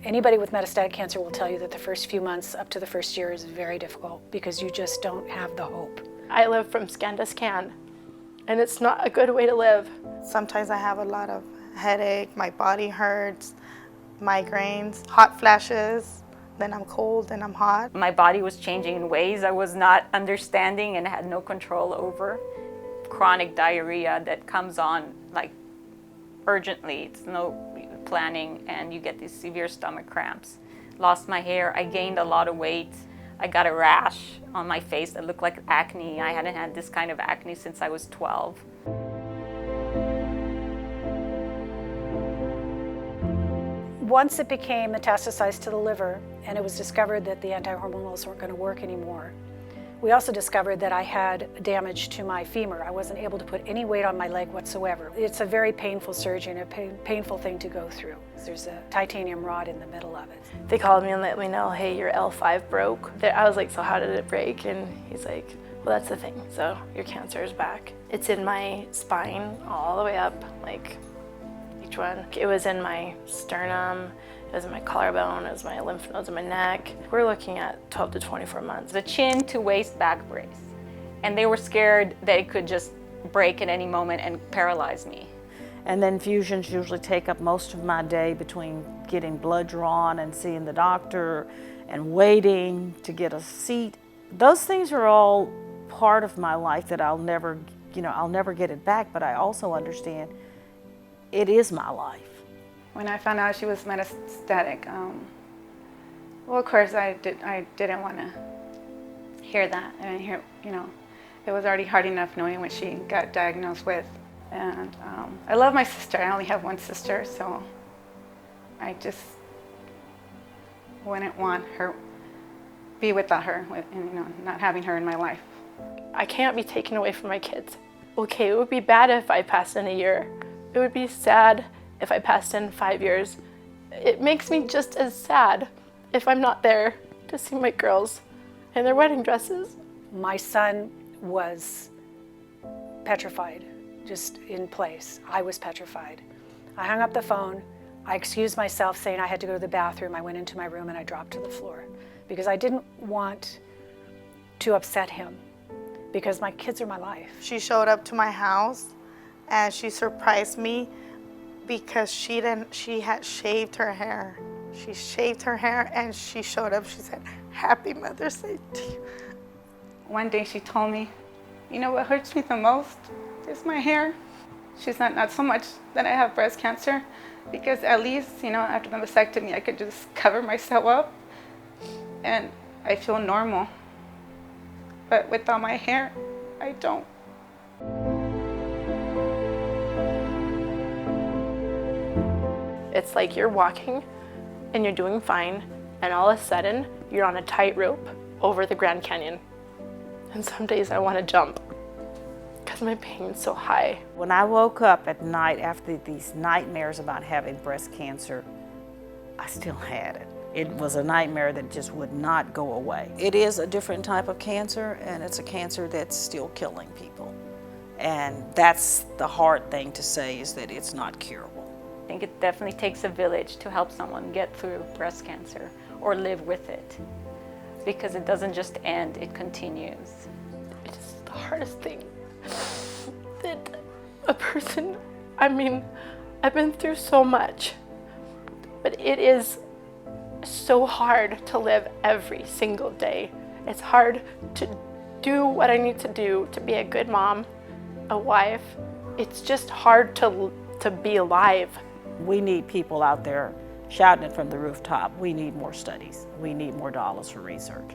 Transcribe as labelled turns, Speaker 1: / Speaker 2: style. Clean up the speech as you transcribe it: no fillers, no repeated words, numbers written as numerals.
Speaker 1: Anybody with metastatic cancer will tell you that the first few months up to the first year is very difficult because you just don't have the hope.
Speaker 2: I live from scan to scan, and it's not a good way to live.
Speaker 3: Sometimes I have a lot of headache, my body hurts, migraines, hot flashes, then I'm cold, then I'm hot.
Speaker 4: My body was changing in ways I was not understanding and had no control over. Chronic diarrhea that comes on like urgently, it's no planning, and you get these severe stomach cramps. Lost my hair, I gained a lot of weight. I got a rash on my face that looked like acne. I hadn't had this kind of acne since I was 12.
Speaker 1: Once it became metastasized to the liver and it was discovered that the anti-hormonals weren't going to work anymore, we also discovered that I had damage to my femur. I wasn't able to put any weight on my leg whatsoever. It's a very painful surgery and a painful thing to go through. There's a titanium rod in the middle of it.
Speaker 2: They called me and let me know, hey, your L5 broke. I was like, so how did it break? And he's like, well, that's the thing. So your cancer is back. It's in my spine all the way up, like each one. It was in my sternum, it was in my collarbone, it was my lymph nodes in my neck. We're looking at 12 to 24 months.
Speaker 4: The chin to waist back brace. And they were scared that it could just break at any moment and paralyze me.
Speaker 5: And then infusions usually take up most of my day between getting blood drawn and seeing the doctor and waiting to get a seat. Those things are all part of my life that I'll never get it back, but I also understand it is my life.
Speaker 6: When I found out she was metastatic, well, of course, I didn't want to hear that. I didn't hear, it was already hard enough knowing what she got diagnosed with. And I love my sister. I only have one sister, so I just wouldn't want her be without her, and not having her in my life.
Speaker 2: I can't be taken away from my kids. Okay, it would be bad if I passed in a year. It would be sad if I passed in 5 years. It makes me just as sad if I'm not there to see my girls in their wedding dresses.
Speaker 1: My son was petrified, just in place. I was petrified. I hung up the phone. I excused myself saying I had to go to the bathroom. I went into my room and I dropped to the floor because I didn't want to upset him because my kids are my life.
Speaker 3: She showed up to my house and she surprised me because she had shaved her hair. She shaved her hair and she showed up. She said, "Happy Mother's Day to you."
Speaker 6: One day she told me, what hurts me the most is my hair. She said, not so much that I have breast cancer, because at least, after the mastectomy, I could just cover myself up and I feel normal. But without my hair, I don't.
Speaker 2: It's like you're walking and you're doing fine, and all of a sudden you're on a tightrope over the Grand Canyon. And some days I want to jump because my pain's so high.
Speaker 5: When I woke up at night after these nightmares about having breast cancer, I still had it. It was a nightmare that just would not go away. It is a different type of cancer, and it's a cancer that's still killing people. And that's the hard thing to say, is that it's not curable.
Speaker 4: I think it definitely takes a village to help someone get through breast cancer or live with it, because it doesn't just end, it continues.
Speaker 2: It's the hardest thing that a person, I've been through so much, but it is so hard to live every single day. It's hard to do what I need to do to be a good mom, a wife. It's just hard to be alive.
Speaker 5: We need people out there shouting it from the rooftop. We need more studies. We need more dollars for research.